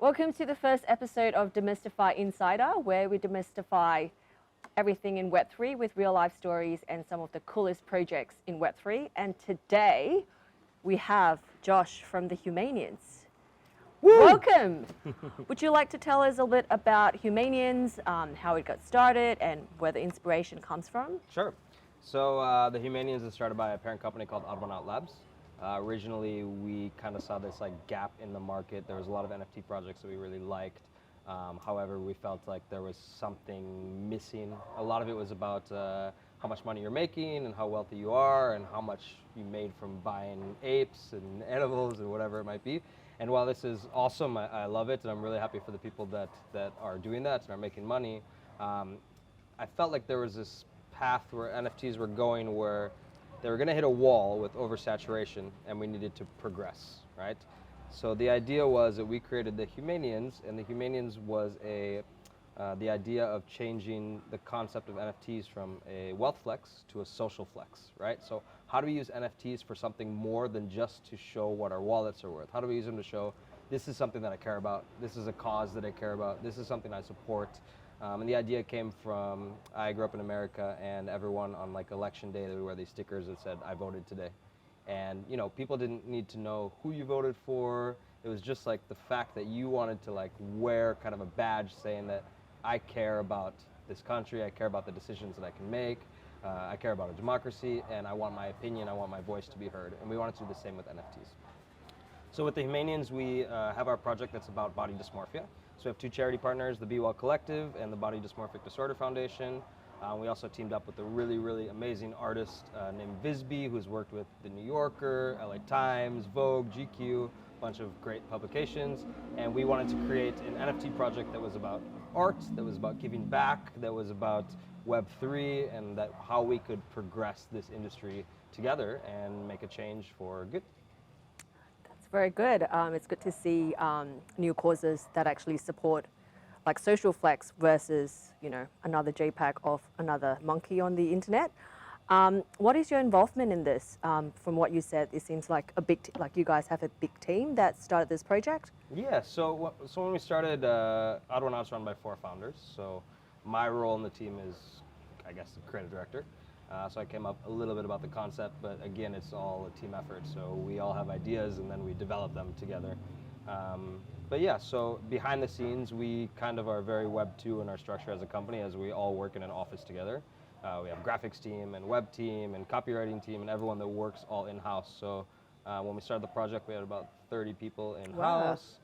Welcome to the first episode of Demystify Insider, where we demystify everything in Web3 with real life stories and some of the coolest projects in Web3. And today we have Josh from the Humanians. Woo! Welcome. Would you like to tell us a little bit about Humanians, how it got started, and where the inspiration comes from? Sure. So the Humanians is started by a parent company called Odd Labs. Originally, we kind of saw this gap in the market. There was a lot of NFT projects that we really liked. However, we felt like there was something missing. A lot of it was about how much money you're making and how wealthy you are and how much you made from buying apes and animals and whatever it might be. And while this is awesome, I love it, and I'm really happy for the people that are doing that and are making money, I felt like there was this path where NFTs were going where they were going to hit a wall with oversaturation, and we needed to progress, right? So the idea was that we created the Humanians, and the Humanians was the idea of changing the concept of NFTs from a wealth flex to a social flex, right? So how do we use NFTs for something more than just to show what our wallets are worth? How do we use them to show this is something that I care about, this is a cause that I care about, this is something I support? And the idea came from, I grew up in America, and everyone on election day, they would wear these stickers that said, I voted today. And people didn't need to know who you voted for. It was just the fact that you wanted to wear kind of a badge saying that I care about this country, I care about the decisions that I can make, I care about a democracy, and I want my opinion, I want my voice to be heard. And we wanted to do the same with NFTs. So with the Humanians, we have our project that's about body dysmorphia. So we have two charity partners, the Be Well Collective and the Body Dysmorphic Disorder Foundation. We also teamed up with a really, really amazing artist named Visby, who's worked with The New Yorker, LA Times, Vogue, GQ, a bunch of great publications. And we wanted to create an NFT project that was about art, that was about giving back, that was about Web3, and that how we could progress this industry together and make a change for good. Very good. It's good to see new causes that actually support social flex versus another JPEG of another monkey on the internet. What is your involvement in this? From what you said, it seems like you guys have a big team that started this project. Yeah. So when we started, Odd is run by 4 founders. So my role in the team is, I guess, the creative director. So I came up a little bit about the concept, but again, it's all a team effort. So we all have ideas and then we develop them together. But yeah, so behind the scenes, we kind of are very Web 2 in our structure as a company, as we all work in an office together. We have graphics team and web team and copywriting team and everyone that works all in-house. So when we started the project, we had about 30 people in-house,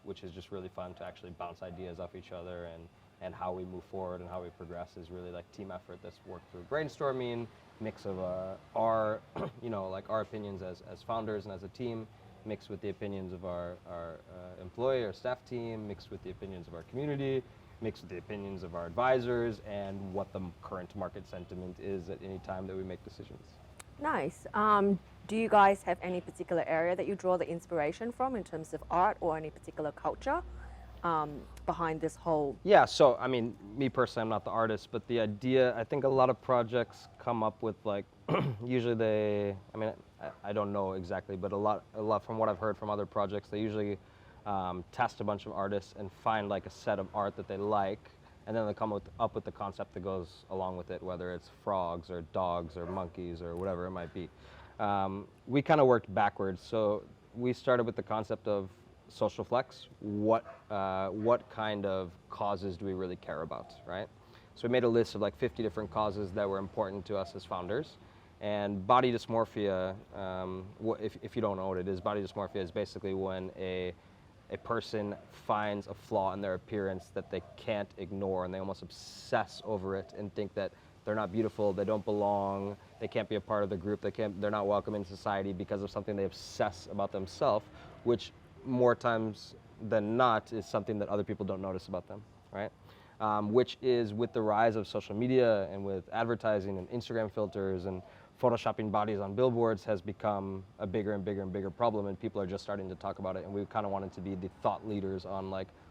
which is just really fun to actually bounce ideas off each other, and how we move forward and how we progress is really team effort that's worked through brainstorming, mix of our our opinions as founders and as a team, mixed with the opinions of our employee or staff team, mixed with the opinions of our community, mixed with the opinions of our advisors, and what the current market sentiment is at any time that we make decisions. Nice. Do you guys have any particular area that you draw the inspiration from in terms of art or any particular culture behind this whole? Yeah, so I mean, me personally, I'm not the artist, but the idea, I think a lot of projects come up with usually I don't know exactly, but a lot from what I've heard from other projects, they usually test a bunch of artists and find a set of art that they like, and then they come up with the concept that goes along with it, whether it's frogs or dogs or monkeys or whatever it might be. We kind of worked backwards, so we started with the concept of social flex. What kind of causes do we really care about, right? So we made a list of 50 different causes that were important to us as founders. And body dysmorphia, if you don't know what it is, body dysmorphia is basically when a person finds a flaw in their appearance that they can't ignore, and they almost obsess over it and think that they're not beautiful, they don't belong, they can't be a part of the group, they're not welcome in society because of something they obsess about themselves, which more times than not is something that other people don't notice about them, right? Which is, with the rise of social media and with advertising and Instagram filters and photoshopping bodies on billboards, has become a bigger and bigger and bigger problem, and people are just starting to talk about it, and we kind of wanted to be the thought leaders on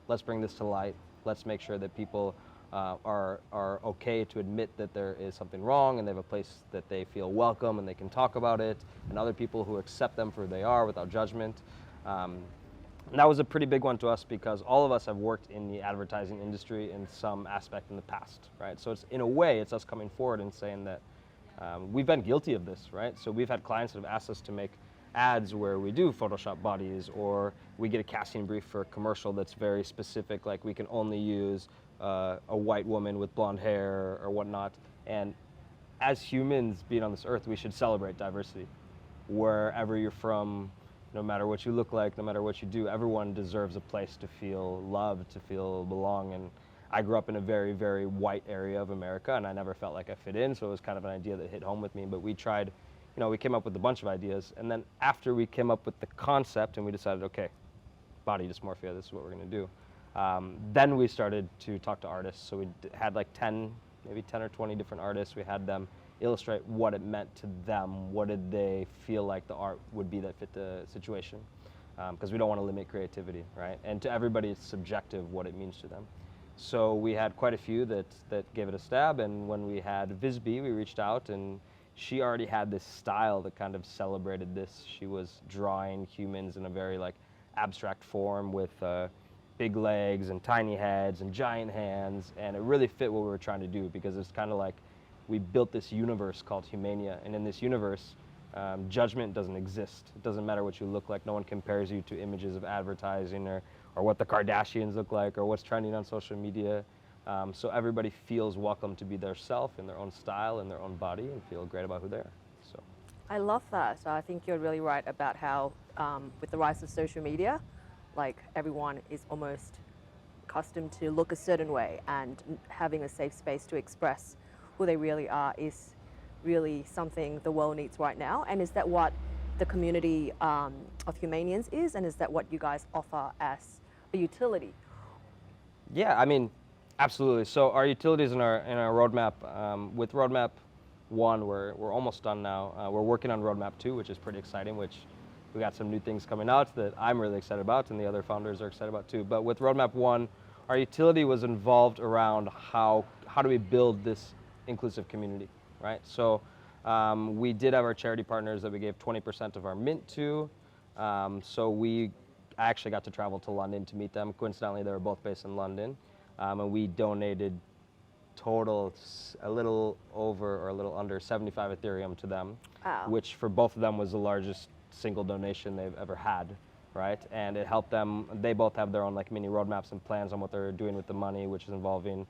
let's bring this to light, let's make sure that people are okay to admit that there is something wrong, and they have a place that they feel welcome and they can talk about it, and other people who accept them for who they are without judgment. And that was a pretty big one to us because all of us have worked in the advertising industry in some aspect in the past, right? So it's, in a way, it's us coming forward and saying that we've been guilty of this, right? So we've had clients that have asked us to make ads where we do Photoshop bodies, or we get a casting brief for a commercial that's very specific, like we can only use a white woman with blonde hair or whatnot. And as humans being on this earth, we should celebrate diversity. Wherever you're from, no matter what you look like, no matter what you do, everyone deserves a place to feel loved, to feel belong. And I grew up in a very, very white area of America, and I never felt like I fit in, so it was kind of an idea that hit home with me. But we tried, we came up with a bunch of ideas, and then after we came up with the concept and we decided, okay, body dysmorphia, this is what we're gonna do. Then we started to talk to artists. So we had like maybe 10 or 20 different artists. We had them illustrate what it meant to them. What did they feel like the art would be that fit the situation? Because we don't want to limit creativity, right? And to everybody, it's subjective what it means to them. So we had quite a few that gave it a stab, and when we had Visby, we reached out, and she already had this style that kind of celebrated this. She was drawing humans in a very like abstract form with big legs and tiny heads and giant hands, and it really fit what we were trying to do, because it's kind of like we built this universe called Humania, and in this universe, judgment doesn't exist. It doesn't matter what you look like. No one compares you to images of advertising or what the Kardashians look like or what's trending on social media. So everybody feels welcome to be their self in their own style, in their own body, and feel great about who they are. So I love that. So I think you're really right about how with the rise of social media, like everyone is almost accustomed to look a certain way, and having a safe space to express who they really are is really something the world needs right now. And is that what the community of Humanians is, and is that what you guys offer as a utility? yeah, I mean, absolutely. So our utilities in our roadmap, with roadmap 1, we're almost done now. We're working on roadmap 2, which is pretty exciting, which we got some new things coming out that I'm really excited about, and the other founders are excited about too. But with roadmap 1, our utility was involved around how do we build this inclusive community, right? So we did have our charity partners that we gave 20% of our mint to. I actually got to travel to London to meet them. Coincidentally, they were both based in London. And we donated a little over or a little under 75 Ethereum to them, Wow. which for both of them was the largest single donation they've ever had, right? And it helped them. They both have their own like mini roadmaps and plans on what they're doing with the money, which is involving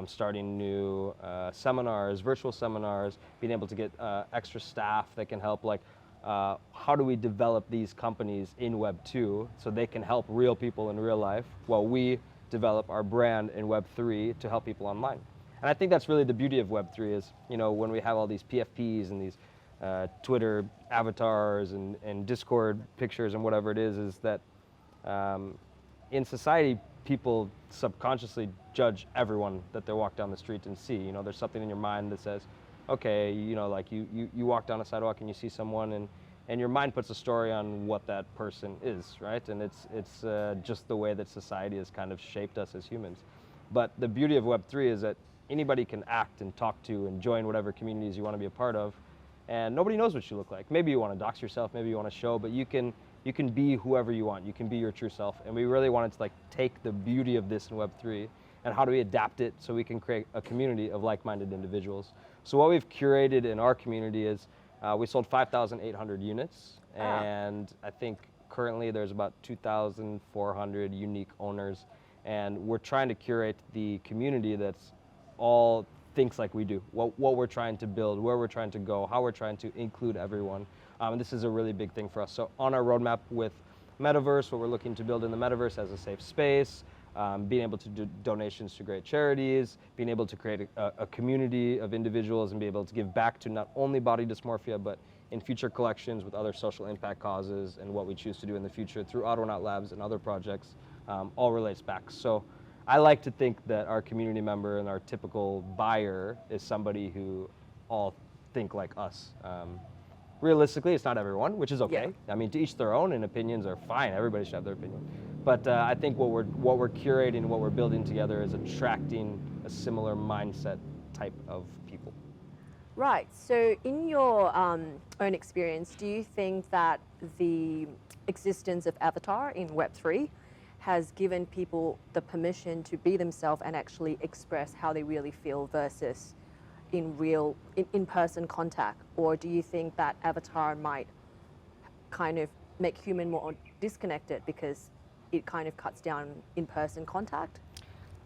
starting new seminars, virtual seminars, being able to get extra staff that can help, like how do we develop these companies in Web 2 so they can help real people in real life while we develop our brand in Web 3 to help people online. And I think that's really the beauty of Web 3 is, when we have all these PFPs and these Twitter avatars and Discord pictures and whatever it is that in society, people subconsciously judge everyone that they walk down the street and see. There's something in your mind that says, okay, like you walk down a sidewalk and you see someone, and your mind puts a story on what that person is, right? And it's just the way that society has kind of shaped us as humans. But the beauty of Web3 is that anybody can act and talk to and join whatever communities you want to be a part of, and nobody knows what you look like. Maybe you want to dox yourself, maybe you want to show, but you can be whoever you want. You can be your true self. And we really wanted to take the beauty of this in Web3 and how do we adapt it so we can create a community of like-minded individuals. So what we've curated in our community is we sold 5,800 units, and I think currently there's about 2,400 unique owners, and we're trying to curate the community that's all thinks like we do, what we're trying to build, where we're trying to go, how we're trying to include everyone. And this is a really big thing for us. So on our roadmap with Metaverse, what we're looking to build in the Metaverse as a safe space, being able to do donations to great charities, being able to create a community of individuals and be able to give back to not only body dysmorphia, but in future collections with other social impact causes and what we choose to do in the future through Autonaut Labs and other projects, all relates back. So I like to think that our community member and our typical buyer is somebody who all think like us. Realistically, it's not everyone, which is okay. Yeah. I mean, to each their own, and opinions are fine. Everybody should have their opinion. But I think what we're curating, what we're building together is attracting a similar mindset type of people. Right. So, in your own experience, do you think that the existence of avatar in Web3 has given people the permission to be themselves and actually express how they really feel versus in real, in-person contact? Or do you think that avatar might kind of make human more disconnected because it kind of cuts down in-person contact?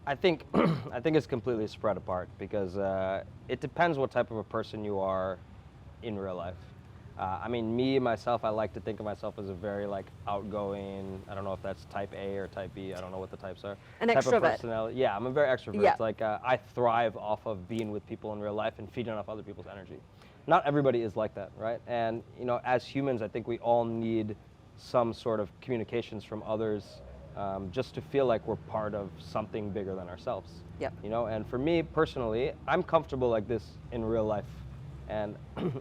I think I think it's completely spread apart because it depends what type of a person you are in real life. I mean, me myself, I like to think of myself as a very like outgoing. I don't know if that's type A or type B. I don't know what the types are. An Type of extrovert. personality. Yeah, I'm a very extrovert. Yeah. Like I thrive off of being with people in real life and feeding off other people's energy. Not everybody is like that, right? And you know, as humans, I think we all need some sort of communications from others, just to feel like we're part of something bigger than ourselves. Yep. You know, and for me personally, I'm comfortable like this in real life, and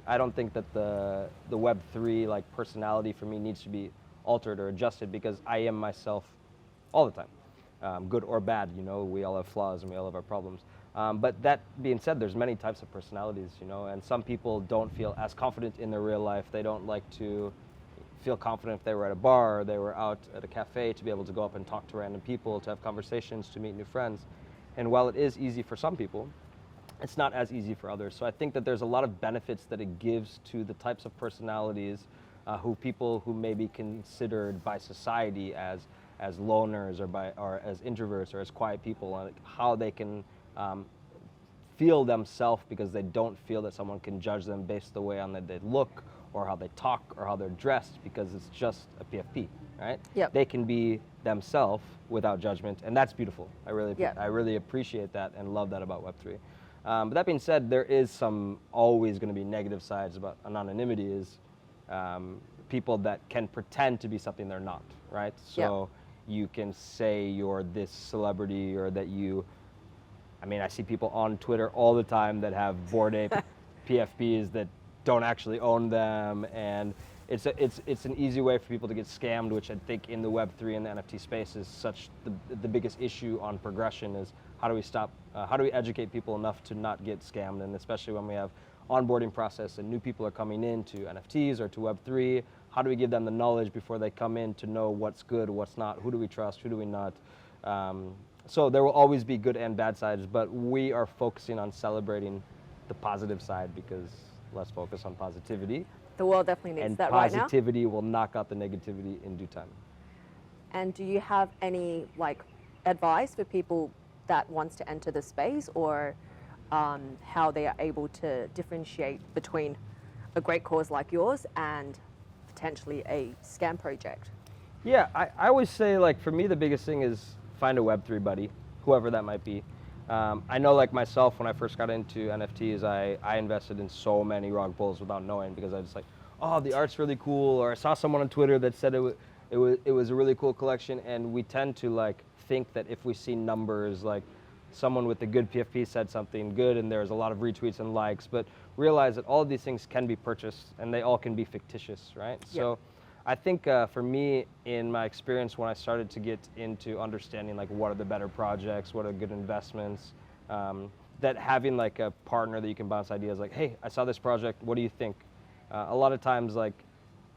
I don't think that the Web3 like personality for me needs to be altered or adjusted because I am myself all the time, good or bad. You know, we all have flaws and we all have our problems. But that being said, there's many types of personalities, you know, and some people don't feel as confident in their real life. They don't like to feel confident if they were at a bar or they were out at a cafe to be able to go up and talk to random people, to have conversations, to meet new friends. And while it is easy for some people, it's not as easy for others. So I think that there's a lot of benefits that it gives to the types of personalities who people who may be considered by society as loners or as introverts or as quiet people, like how they can feel themselves because they don't feel that someone can judge them based the way on that they look or how they talk or how they're dressed because it's just a PFP, right? Yep. They can be themselves without judgment, and that's beautiful. I Yep. really appreciate that and love that about Web3. But that being said, there is some always going to be negative sides about anonymity is people that can pretend to be something they're not, right? So you can say you're this celebrity or that you, I mean, I see people on Twitter all the time that have Bored Ape PFPs that don't actually own them, and it's an easy way for people to get scammed, which I think in the Web3 and the NFT space is such the biggest issue on progression is how do we educate people enough to not get scammed, and especially when we have onboarding process and new people are coming into NFTs or to Web3, how do we give them the knowledge before they come in to know what's good, what's not, who do we trust, who do we not? So there will always be good and bad sides, but we are focusing on celebrating the positive side because let's focus on positivity. The world definitely needs And that right now. positivity will knock out the negativity in due time. And do you have any like advice for people that wants to enter the space, or how they are able to differentiate between a great cause like yours and potentially a scam project? Yeah, I always say, like, for me, the biggest thing is find a Web3 buddy, whoever that might be. I know, like myself, when I first got into NFTs, I invested in so many rug pulls without knowing because I was like, oh, the art's really cool, or I saw someone on Twitter that said it was a really cool collection, and we tend to like think that if we see numbers, like someone with a good PFP said something good and there's a lot of retweets and likes, but realize that all of these things can be purchased and they all can be fictitious, right? Yep. So I think for me, in my experience, when I started to get into understanding like what are the better projects, what are good investments, that having like a partner that you can bounce ideas like, hey, I saw this project, what do you think? A lot of times, like,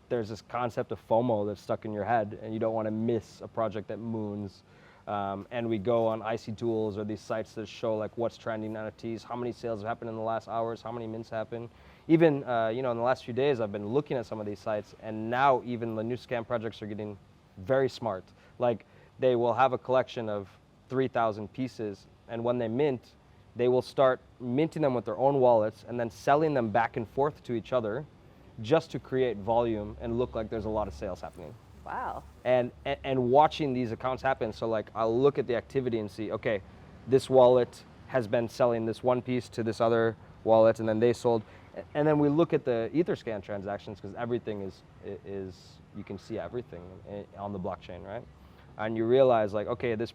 there's this concept of FOMO that's stuck in your head and you don't want to miss a project that moons. And we go on IC Tools or these sites that show like what's trending in NFTs, how many sales have happened in the last hours, how many mints happen. Even you know, in the last few days, I've been looking at some of these sites, and now even the new scam projects are getting very smart. Like, they will have a collection of 3,000 pieces, and when they mint, they will start minting them with their own wallets and then selling them back and forth to each other just to create volume and look like there's a lot of sales happening. Wow. And watching these accounts happen, so like I'll look at the activity and see, okay, this wallet has been selling this one piece to this other wallet, and then they sold, and then we look at the Etherscan transactions because everything is you can see everything on the blockchain, right? And you realize like, okay, this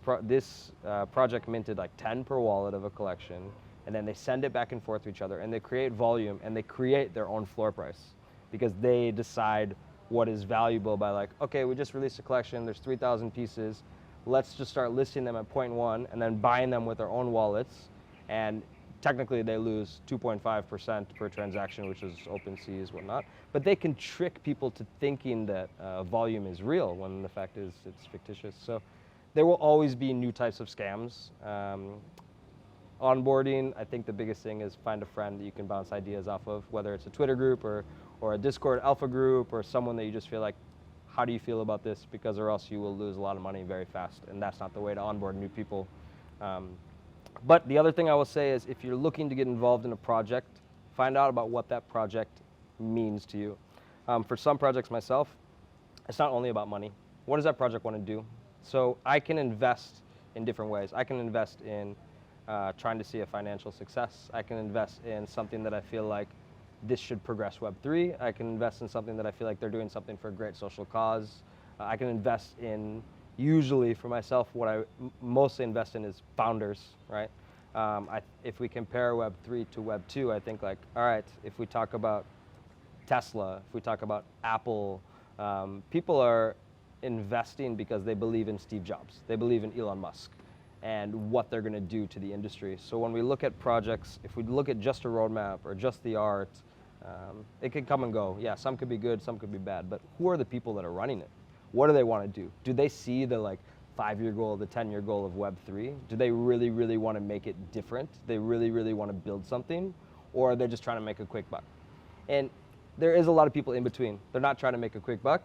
project minted like 10 per wallet of a collection, and then they send it back and forth to each other, and they create volume, and they create their own floor price because they decide what is valuable by like, okay, we just released a collection, there's 3,000 pieces, let's just start listing them at 0.1 and then buying them with our own wallets and technically they lose 2.5% per transaction, which is open seas, whatnot. But they can trick people to thinking that volume is real when the fact is it's fictitious. So there will always be new types of scams. Onboarding, I think the biggest thing is find a friend that you can bounce ideas off of, whether it's a Twitter group or a Discord alpha group or someone that you just feel like, how do you feel about this? Because or else you will lose a lot of money very fast, and that's not the way to onboard new people. But the other thing I will say is if you're looking to get involved in a project, find out about what that project means to you. For some projects myself, it's not only about money. What does that project want to do? So I can invest in different ways. I can invest in trying to see a financial success. I can invest in something that I feel like this should progress Web3. I can invest in something that I feel like they're doing something for a great social cause. I can invest in, usually for myself, what I mostly invest in is founders, right? If we compare Web3 to Web2, I think like, all right, if we talk about Tesla, if we talk about Apple, people are investing because they believe in Steve Jobs. They believe in Elon Musk and what they're going to do to the industry. So when we look at projects, if we look at just a roadmap or just the art, it can come and go. Yeah, some could be good, some could be bad, but who are the people that are running it? What do they want to do? Do they see the like 5-year goal, the 10-year goal of Web3? Do they really, really want to make it different? They really, really want to build something? Or are they just trying to make a quick buck? And there is a lot of people in between. They're not trying to make a quick buck,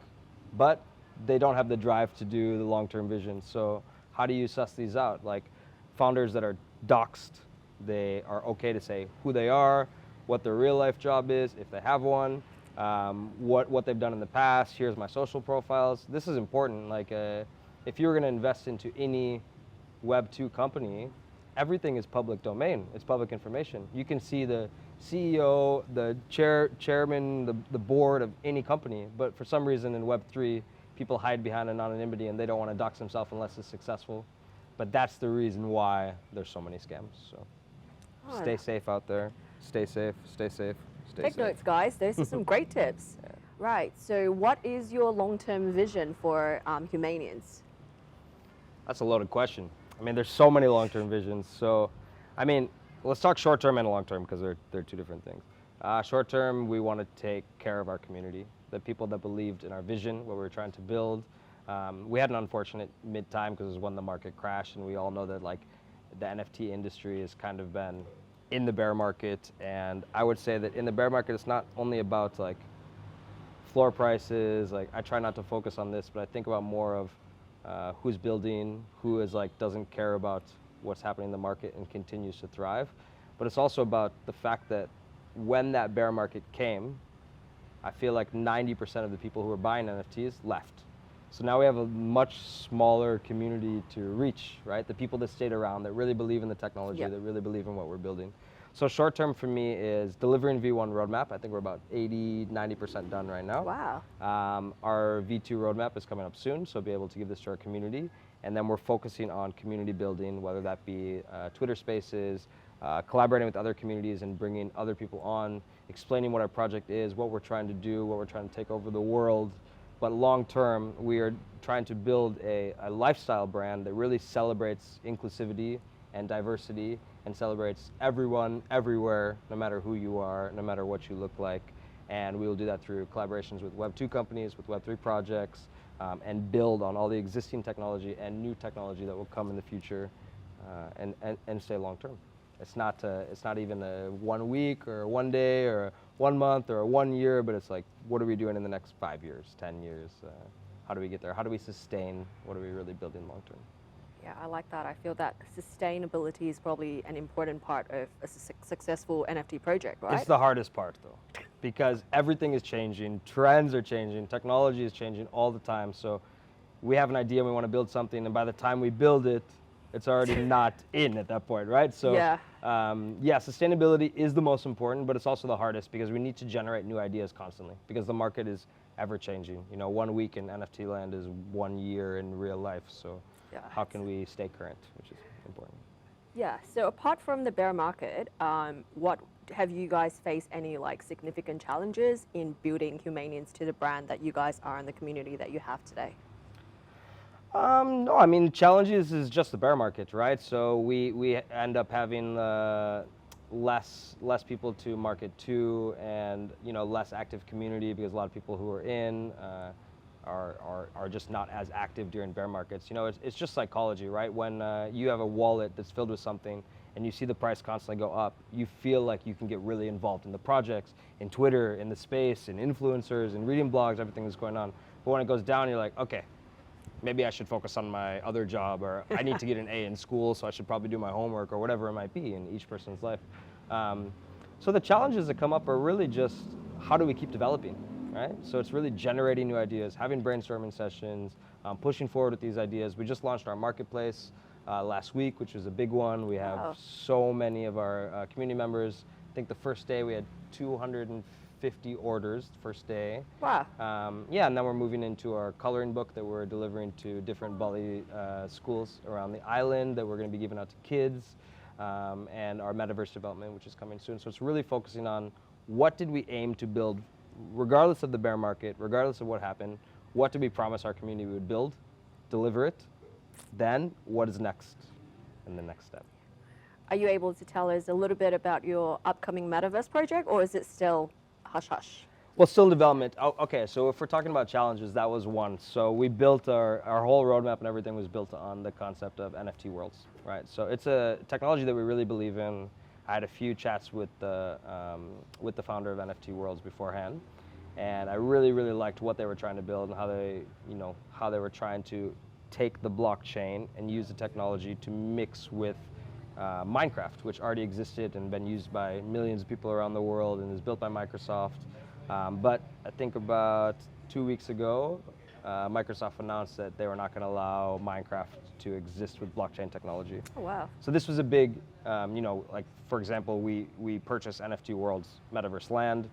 but they don't have the drive to do the long-term vision. So how do you suss these out? Like founders that are doxed, they are okay to say who they are, what their real life job is, if they have one, what they've done in the past, here's my social profiles. This is important. Like if you're gonna invest into any Web2 company, everything is public domain. It's public information. You can see the CEO, the chairman, the board of any company, but for some reason in Web3, people hide behind anonymity and they don't want to dox themselves unless it's successful. But that's the reason why there's so many scams. So stay safe out there. Stay safe, stay safe, stay safe. Take notes, guys. Those are some great tips. Yeah. Right. So what is your long-term vision for Humanians? That's a loaded question. I mean, there's so many long-term visions. So, I mean, let's talk short-term and long-term because they're two different things. Short-term, we want to take care of our community, the people that believed in our vision, what we were trying to build. We had an unfortunate mid-time because it was when the market crashed, and we all know that like the NFT industry has kind of been in the bear market. And I would say that in the bear market, it's not only about like floor prices. Like I try not to focus on this, but I think about more of who's building, who is like doesn't care about what's happening in the market and continues to thrive. But it's also about the fact that when that bear market came, I feel like 90% of the people who were buying NFTs left. So now we have a much smaller community to reach, right? The people that stayed around, that really believe in the technology, that really believe in what we're building. So short term for me is delivering V1 roadmap. I think we're about 80, 90% done right now. Wow. Our V2 roadmap is coming up soon, so be able to give this to our community. And then we're focusing on community building, whether that be Twitter Spaces, collaborating with other communities and bringing other people on, explaining what our project is, what we're trying to do, what we're trying to take over the world. But long term, we are trying to build a lifestyle brand that really celebrates inclusivity and diversity and celebrates everyone, everywhere, no matter who you are, no matter what you look like. And we will do that through collaborations with Web2 companies, with Web3 projects, and build on all the existing technology and new technology that will come in the future and stay long term. It's not even a 1 week or 1 day or 1 month or 1 year, but it's like, what are we doing in the next 5 years, 10 years? How do we get there? How do we sustain? What are we really building long term? Yeah, I like that. I feel that sustainability is probably an important part of a successful NFT project, right? It's the hardest part though, because everything is changing, trends are changing, technology is changing all the time. So we have an idea, we want to build something, and by the time we build it, it's already not in at that point, right? So yeah, sustainability is the most important, but it's also the hardest because we need to generate new ideas constantly because the market is ever changing. You know, 1 week in NFT land is 1 year in real life. So how can we stay current, which is important. Yeah, so apart from the bear market, what have you guys faced any like significant challenges in building Humanians to the brand that you guys are and the community that you have today? No, I mean, challenges is just the bear market, right? So we end up having less people to market to, and less active community because a lot of people who are in are just not as active during bear markets. It's just psychology, right? When you have a wallet that's filled with something and you see the price constantly go up, you feel like you can get really involved in the projects, in Twitter, in the space, in influencers, in reading blogs, everything that's going on. But when it goes down, you're like, okay, maybe I should focus on my other job, or I need to get an A in school, so I should probably do my homework, or whatever it might be in each person's life. So the challenges that come up are really just, how do we keep developing, right? So it's really generating new ideas, having brainstorming sessions, pushing forward with these ideas. We just launched our marketplace last week, which was a big one. We have so many of our community members. I think the first day we had 250 orders the first day. Wow. Yeah, and then we're moving into our coloring book that we're delivering to different Bali schools around the island that we're going to be giving out to kids, and our metaverse development, which is coming soon. So it's really focusing on, what did we aim to build, regardless of the bear market, regardless of what happened, what did we promise our community we would build, deliver it, then what is next and the next step. Are you able to tell us a little bit about your upcoming metaverse project, or is it still hush-hush? Well, still in development. Oh, okay, so if we're talking about challenges, that was one. So we built our whole roadmap, and everything was built on the concept of NFT worlds, right? So it's a technology that we really believe in. I had a few chats with the founder of NFT Worlds beforehand, and I really liked what they were trying to build, and how they were trying to take the blockchain and use the technology to mix with Minecraft, which already existed and been used by millions of people around the world and is built by Microsoft. But I think about 2 weeks ago, Microsoft announced that they were not going to allow Minecraft to exist with blockchain technology. Oh, wow. So this was a big, like, for example, we purchased NFT World's metaverse land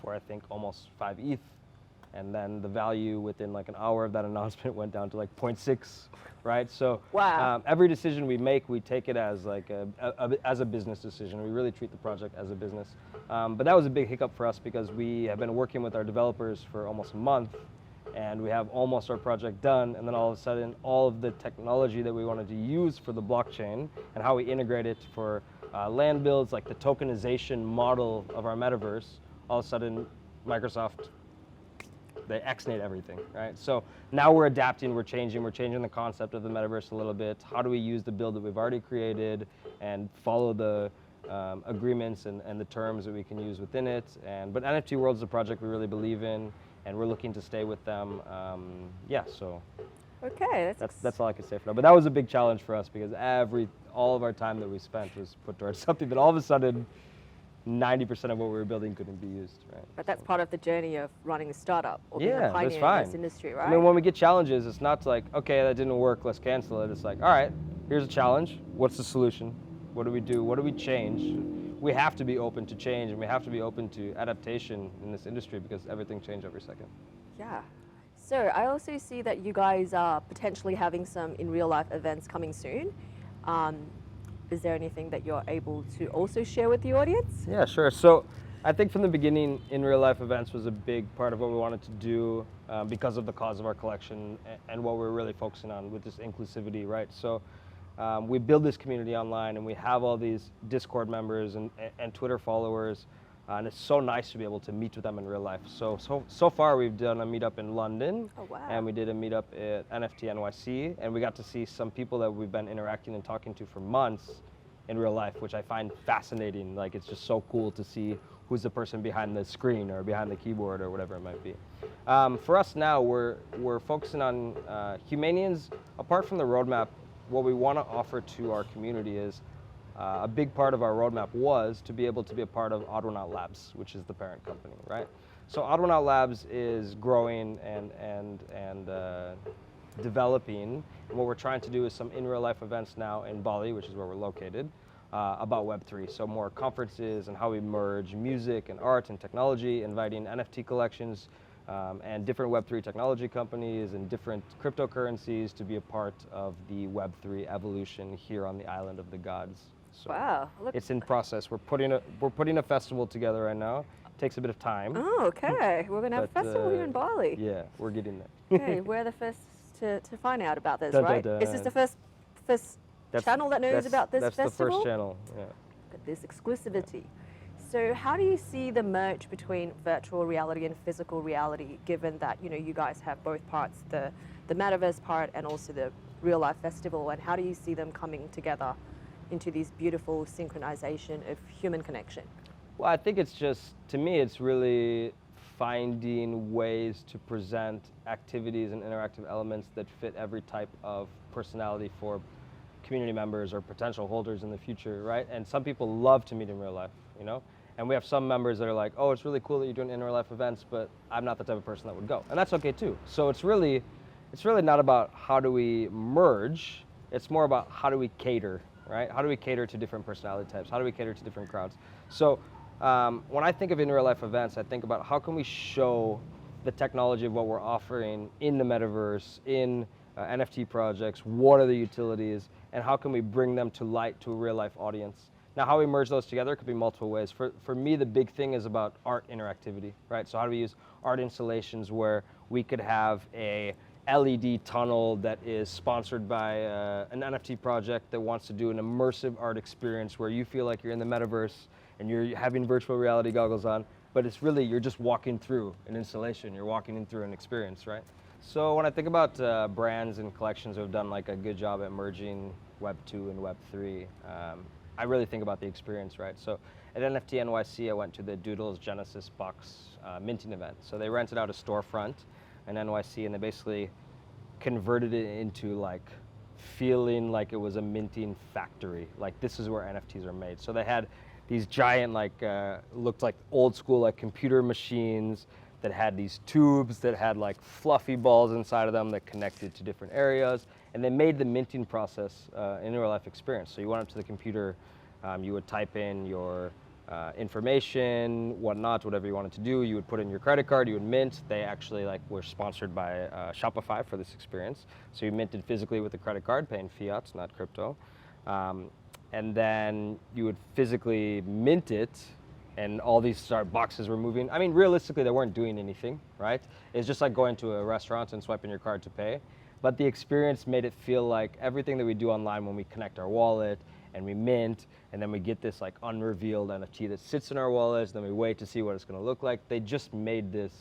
for, I think, almost 5 ETH. And then the value within like an hour of that announcement went down to like 0.6, right? So wow. Every decision we make, we take it as like as a business decision. We really treat the project as a business. But that was a big hiccup for us, because we have been working with our developers for almost a month, and we have almost our project done, and then all of a sudden, all of the technology that we wanted to use for the blockchain and how we integrate it for land builds, like the tokenization model of our metaverse, all of a sudden, Microsoft, they ex-nate everything, right? So now we're adapting, we're changing the concept of the metaverse a little bit. How do we use the build that we've already created and follow the agreements and the terms that we can use within it? But NFT World is a project we really believe in, and we're looking to stay with them. Yeah, so okay, that's all I can say for now. But that was a big challenge for us, because all of our time that we spent was put towards something that all of a sudden 90% of what we were building couldn't be used, right? But that's part of the journey of running a startup or being a Yeah, pioneer that's fine. in this industry, right? I mean, when we get challenges, it's not like, okay, that didn't work, let's cancel it. It's like, all right, here's a challenge. What's the solution? What do we do? What do we change? We have to be open to change, and we have to be open to adaptation in this industry, because everything changes every second. Yeah. So I also see that you guys are potentially having some in real life events coming soon. Is there anything that you're able to also share with the audience? Yeah, sure. So I think from the beginning, in real life events was a big part of what we wanted to do, because of the cause of our collection and what we're really focusing on with this inclusivity, right? So we build this community online, and we have all these Discord members and Twitter followers, and it's so nice to be able to meet with them in real life. So far we've done a meetup in London. Oh, wow. And we did a meetup at NFT NYC, and we got to see some people that we've been interacting and talking to for months in real life, which I find fascinating. Like, it's just so cool to see who's the person behind the screen or behind the keyboard or whatever it might be. For us now, we're focusing on Humanians. Apart from the roadmap, what we want to offer to our community is a big part of our roadmap was to be able to be a part of Oddone Labs, which is the parent company, right? So Oddone Labs is growing and developing, and what we're trying to do is some in real life events now in Bali, which is where we're located, about Web3. So more conferences and how we merge music and art and technology, inviting NFT collections and different Web3 technology companies and different cryptocurrencies to be a part of the Web3 evolution here on the island of the gods. So wow. it's in process. We're putting a festival together right now. Takes a bit of time. Oh, okay. We're going to have a festival here in Bali. Yeah, we're getting there. Okay, we're the first to find out about this, Dun, right? dun, dun. Is this the first channel that knows about this festival? That's the first channel, yeah. this exclusivity. So how do you see the merge between virtual reality and physical reality, given that you guys have both parts, the metaverse part and also the real life festival, and how do you see them coming together into this beautiful synchronization of human connection? Well, I think it's just, to me, it's really finding ways to present activities and interactive elements that fit every type of personality for community members or potential holders in the future, right? And some people love to meet in real life, And we have some members that are like, oh, it's really cool that you're doing in real life events, but I'm not the type of person that would go. And that's okay too. So it's really not about how do we merge, it's more about how do we cater, right? How do we cater to different personality types? How do we cater to different crowds? So when I think of in real life events, I think about how can we show the technology of what we're offering in the metaverse, in NFT projects, what are the utilities, and how can we bring them to light to a real life audience? Now, how we merge those together could be multiple ways. For me, the big thing is about art interactivity, right? So how do we use art installations where we could have a LED tunnel that is sponsored by an NFT project that wants to do an immersive art experience where you feel like you're in the metaverse and you're having virtual reality goggles on, but it's really, you're just walking through an installation, you're walking in through an experience, right? So when I think about brands and collections who have done like a good job at merging Web 2 and Web 3, I really think about the experience, right? So at NFT NYC, I went to the Doodles Genesis Box minting event. So they rented out a storefront in NYC and they basically converted it into like feeling like it was a minting factory. Like this is where NFTs are made. So they had these giant looked like old school like computer machines that had these tubes that had like fluffy balls inside of them that connected to different areas. And they made the minting process in a real life experience. So you went up to the computer, you would type in your information, whatnot, whatever you wanted to do. You would put in your credit card, you would mint. They actually were sponsored by Shopify for this experience. So you minted physically with the credit card, paying fiat, not crypto. And then you would physically mint it, and all these boxes were moving. I mean, realistically, they weren't doing anything, right? It's just like going to a restaurant and swiping your card to pay. But the experience made it feel like everything that we do online when we connect our wallet and we mint, and then we get this like unrevealed NFT that sits in our wallets, then we wait to see what it's gonna look like. They just made this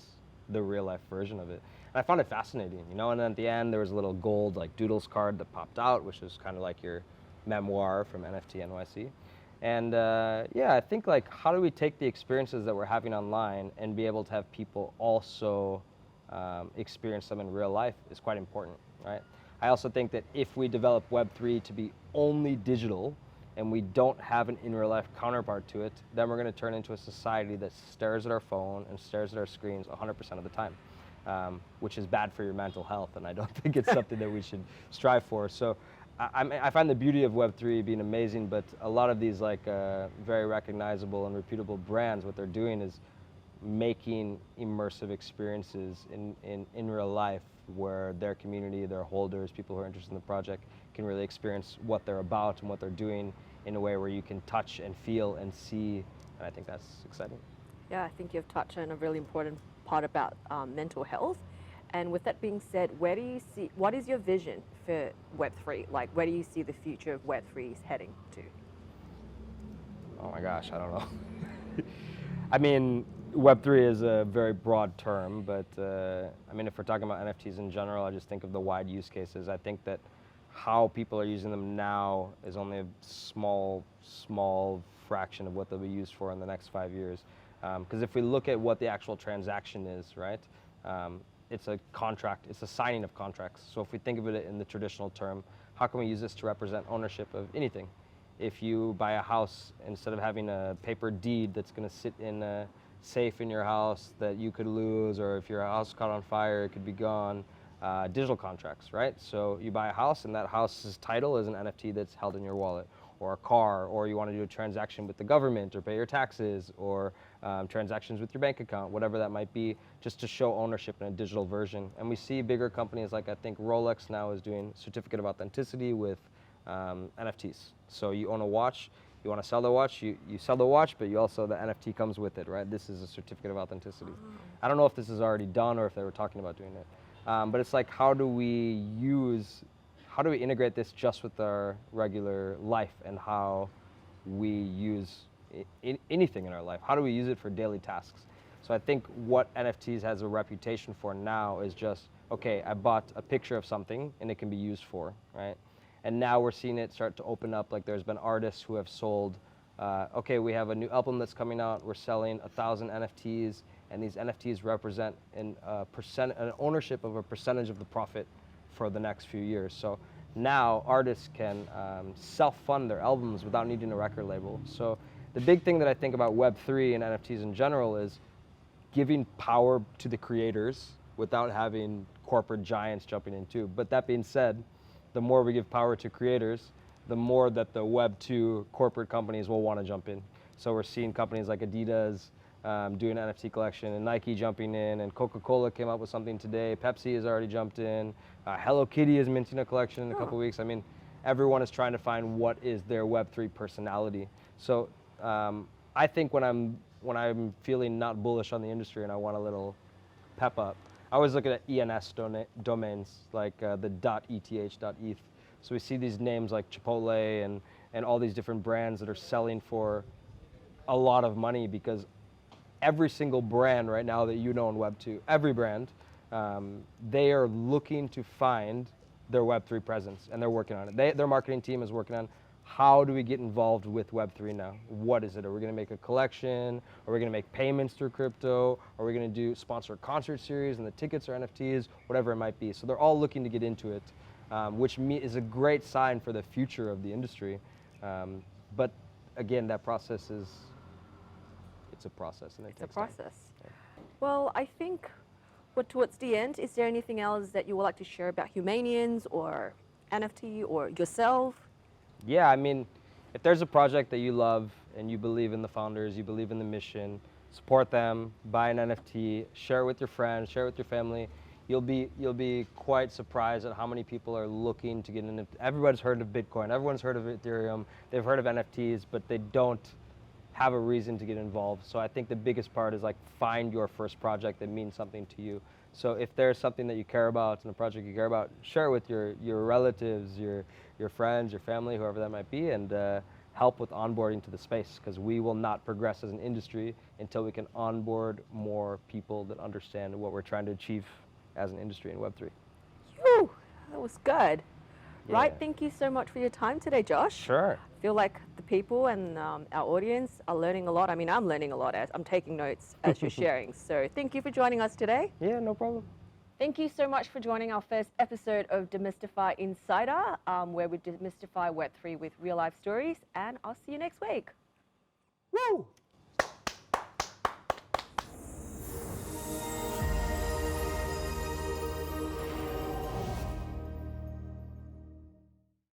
the real life version of it. And I found it fascinating, And then at the end, there was a little gold like Doodles card that popped out, which is kind of like your memoir from NFT NYC. And yeah, I think like how do we take the experiences that we're having online and be able to have people also experience them in real life is quite important, right? I also think that if we develop Web3 to be only digital and we don't have an in real life counterpart to it, then we're going to turn into a society that stares at our phone and stares at our screens 100% of the time, which is bad for your mental health, and I don't think it's something that we should strive for. So I find the beauty of Web3 being amazing, but a lot of these very recognizable and reputable brands, what they're doing is making immersive experiences in real life where their community, their holders, people who are interested in the project can really experience what they're about and what they're doing in a way where you can touch and feel and see, and I think that's exciting. Yeah, I think you've touched on a really important part about mental health. And with that being said, what is your vision for Web3? Like, where do you see the future of Web3 heading to? Oh my gosh, I don't know. I mean, Web3 is a very broad term, but I mean, if we're talking about NFTs in general, I just think of the wide use cases. I think that how people are using them now is only a small fraction of what they'll be used for in the next 5 years. Because if we look at what the actual transaction is, right, it's a contract, it's a signing of contracts. So if we think of it in the traditional term, how can we use this to represent ownership of anything? If you buy a house, instead of having a paper deed that's going to sit in a safe in your house that you could lose, or if your house caught on fire, it could be gone, digital contracts, right? So you buy a house and that house's title is an NFT that's held in your wallet, or a car, or you want to do a transaction with the government or pay your taxes, or transactions with your bank account, whatever that might be, just to show ownership in a digital version. And we see bigger companies like I think Rolex now is doing certificate of authenticity with NFTs. So you own a watch, you want to sell the watch, you sell the watch, but you also, the NFT comes with it, right? This is a certificate of authenticity. I don't know if this is already done or if they were talking about doing it. But it's like, how do we integrate this just with our regular life, and how we use anything in our life? How do we use it for daily tasks? So I think what NFTs has a reputation for now is just, okay, I bought a picture of something and it can be used for, right? And now we're seeing it start to open up. Like there's been artists who have sold, okay, we have a new album that's coming out, we're selling 1,000 NFTs, and these NFTs represent an ownership of a percentage of the profit for the next few years. So now artists can self-fund their albums without needing a record label. So the big thing that I think about Web3 and NFTs in general is giving power to the creators without having corporate giants jumping in too. But that being said, the more we give power to creators, the more that the Web2 corporate companies will want to jump in. So we're seeing companies like Adidas doing an NFT collection, and Nike jumping in, and Coca-Cola came up with something today. Pepsi has already jumped in. Hello Kitty is minting a collection in a couple weeks. I mean, everyone is trying to find what is their Web3 personality. So I think when I'm feeling not bullish on the industry and I want a little pep up, I always look at ENS domains like the .eth.eth. So we see these names like Chipotle and all these different brands that are selling for a lot of money, because every single brand right now that you know in Web2, every brand, they are looking to find their Web3 presence, and they're working on it. Their marketing team is working on, how do we get involved with Web3 now? What is it? Are we going to make a collection? Are we going to make payments through crypto? Are we going to sponsor a concert series and the tickets are NFTs? Whatever it might be. So they're all looking to get into it, which is a great sign for the future of the industry. But again, that process is, it's a process. And it's a process. Yeah. Well, I think towards the end, is there anything else that you would like to share about Humanians or NFT or yourself? Yeah, I mean, if there's a project that you love and you believe in the founders, you believe in the mission, support them, buy an NFT, share it with your friends, share it with your family. You'll be quite surprised at how many people are looking to get into. Everybody's heard of Bitcoin, everyone's heard of Ethereum, they've heard of NFTs, but they don't have a reason to get involved. So I think the biggest part is like, find your first project that means something to you. So if there's something that you care about and a project you care about, share it with your relatives, your friends, your family, whoever that might be, and help with onboarding to the space, because we will not progress as an industry until we can onboard more people that understand what we're trying to achieve as an industry in Web3. Whew, that was good. Yeah. Right, thank you so much for your time today, Josh. Sure. I feel like the people and our audience are learning a lot. I mean, I'm learning a lot as I'm taking notes as you're sharing. So thank you for joining us today. Yeah, no problem. Thank you so much for joining our first episode of Demystify Insider, where we demystify Web3 with real life stories, and I'll see you next week. Woo!